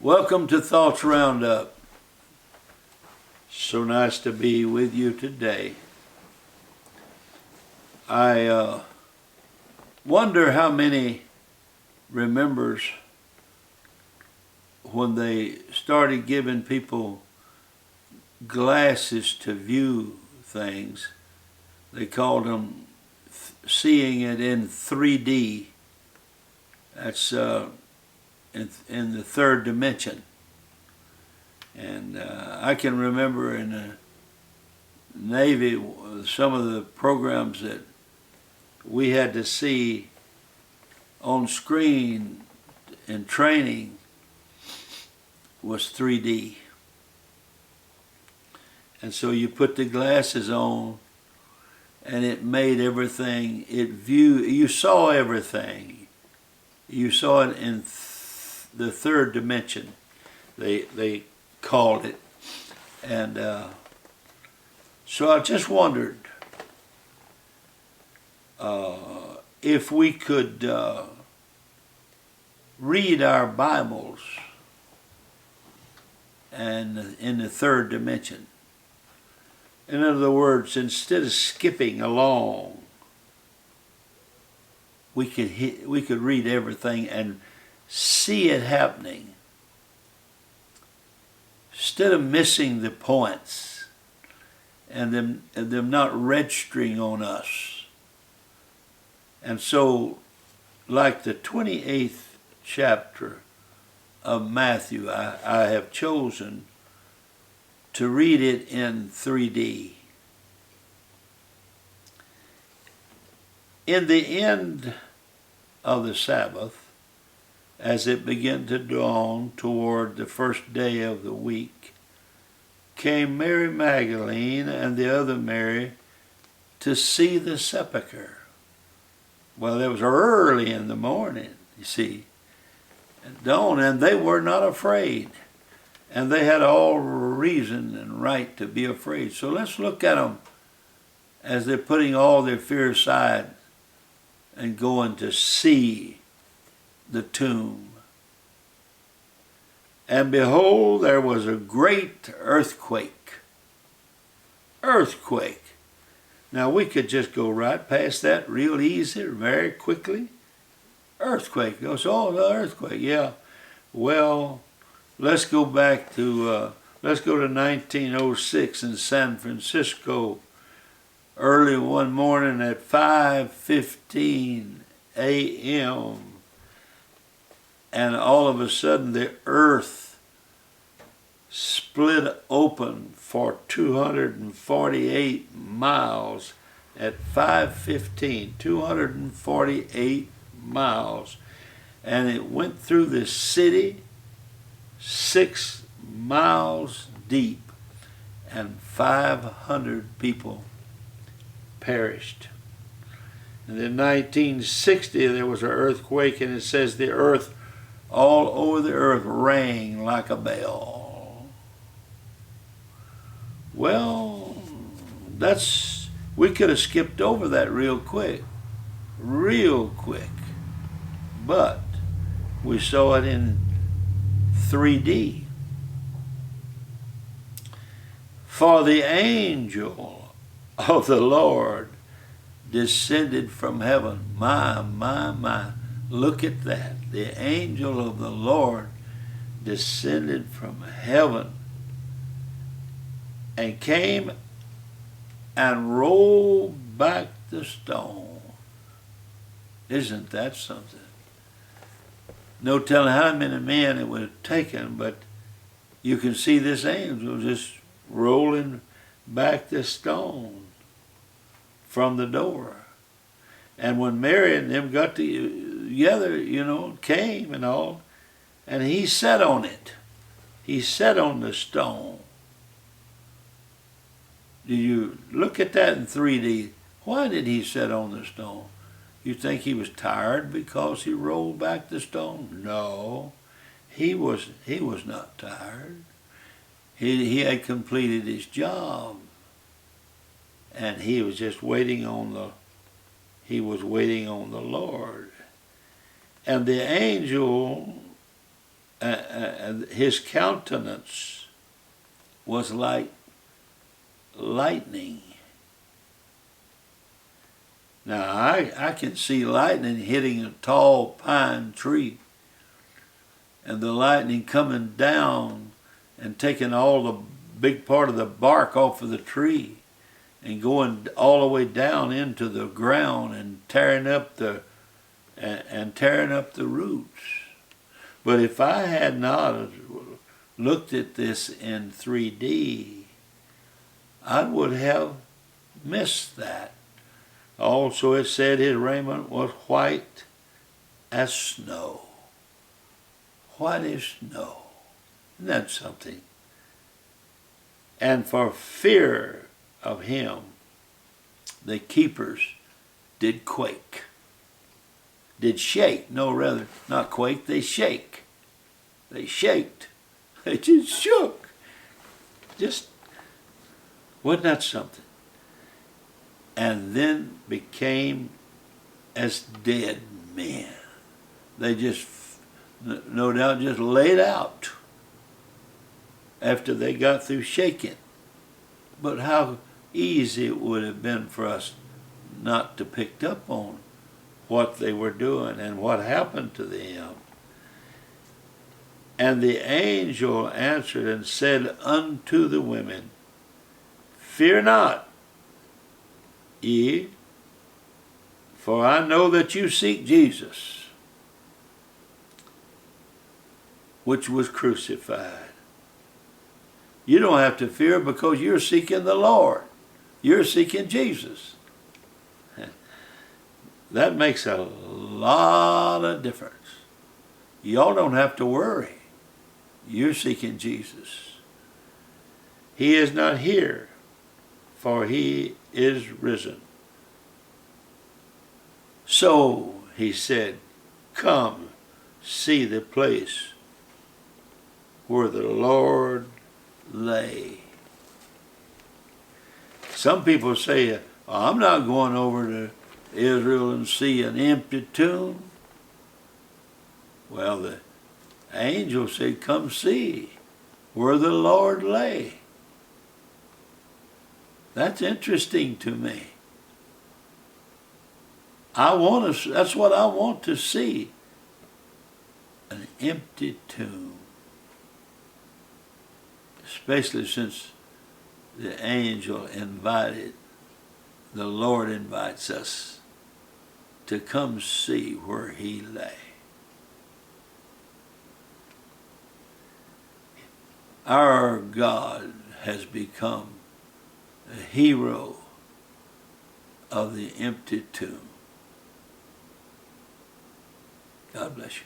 Welcome to Thoughts Roundup. So nice to be with you today. I wonder how many remembers when they started giving people glasses to view things. They called them seeing it in 3D. That's in the third dimension. And I can remember in the Navy, some of the programs that we had to see on screen in training was 3D. And so you put the glasses on and it made everything, you saw everything. You saw it in the third dimension, they called it. And so I just wondered if we could read our Bibles and in the third dimension. In other words, instead of skipping along, we could read everything and see it happening. Instead of missing the points and them not registering on us. And so, like the 28th chapter of Matthew, I have chosen to read it in 3D. In the end of the Sabbath, as it began to dawn toward the first day of the week, came Mary Magdalene and the other Mary to see the sepulchre. Well, it was early in the morning, you see, at dawn, and they were not afraid. And they had all reason and right to be afraid. So let's look at them as they're putting all their fear aside and going to see the tomb. And behold, there was a great earthquake. Earthquake. Now we could just go right past that real easy, very quickly. Earthquake. Goes, oh, the earthquake. Yeah. Well, let's go back to, let's go to 1906 in San Francisco. Early one morning at 5:15 a.m. And all of a sudden the earth split open for 248 miles at 5:15, 248 miles. And it went through the city 6 miles deep, and 500 people perished. And in 1960 there was an earthquake, and it says the earth, all over the earth, rang like a bell. Well, we could have skipped over that real quick. But we saw it in 3D. For the angel of the Lord descended from heaven. My. Look at that. The angel of the Lord descended from heaven and came and rolled back the stone. Isn't that something? No telling how many men it would have taken, but you can see this angel just rolling back the stone from the door. And when Mary and them got together, came and all, and he sat on it. He sat on the stone. Do you look at that in 3D? Why did he sit on the stone? You think he was tired because he rolled back the stone? No, he was not tired. He had completed his job, and he was just waiting on the Lord. And the angel his countenance was like lightning. Now, I can see lightning hitting a tall pine tree, and the lightning coming down and taking all the big part of the bark off of the tree and going all the way down into the ground and tearing up the roots. But if I had not looked at this in 3D, I would have missed that. Also, it said his raiment was white as snow. White as snow. Isn't that something? And for fear of him, the keepers did quake. Did shake. No, rather, not quake, they shake. They shaked. They just shook. Just, wasn't that something? And then became as dead men. They just, no doubt, just laid out after they got through shaking. But how easy it would have been for us not to pick up on what they were doing and what happened to them. And the angel answered and said unto the women, Fear not, ye, for I know that you seek Jesus, which was crucified. You don't have to fear because you're seeking the Lord. You're seeking Jesus. That makes a lot of difference. Y'all don't have to worry. You're seeking Jesus. He is not here, for he is risen. So, he said, come, see the place where the Lord lay. Some people say, I'm not going over to Israel and see an empty tomb. Well, the angel said, come see where the Lord lay. That's interesting to me. That's what I want to see. An empty tomb. Especially since the angel invited, the Lord invites us to come see where he lay. Our God has become a hero of the empty tomb. God bless you.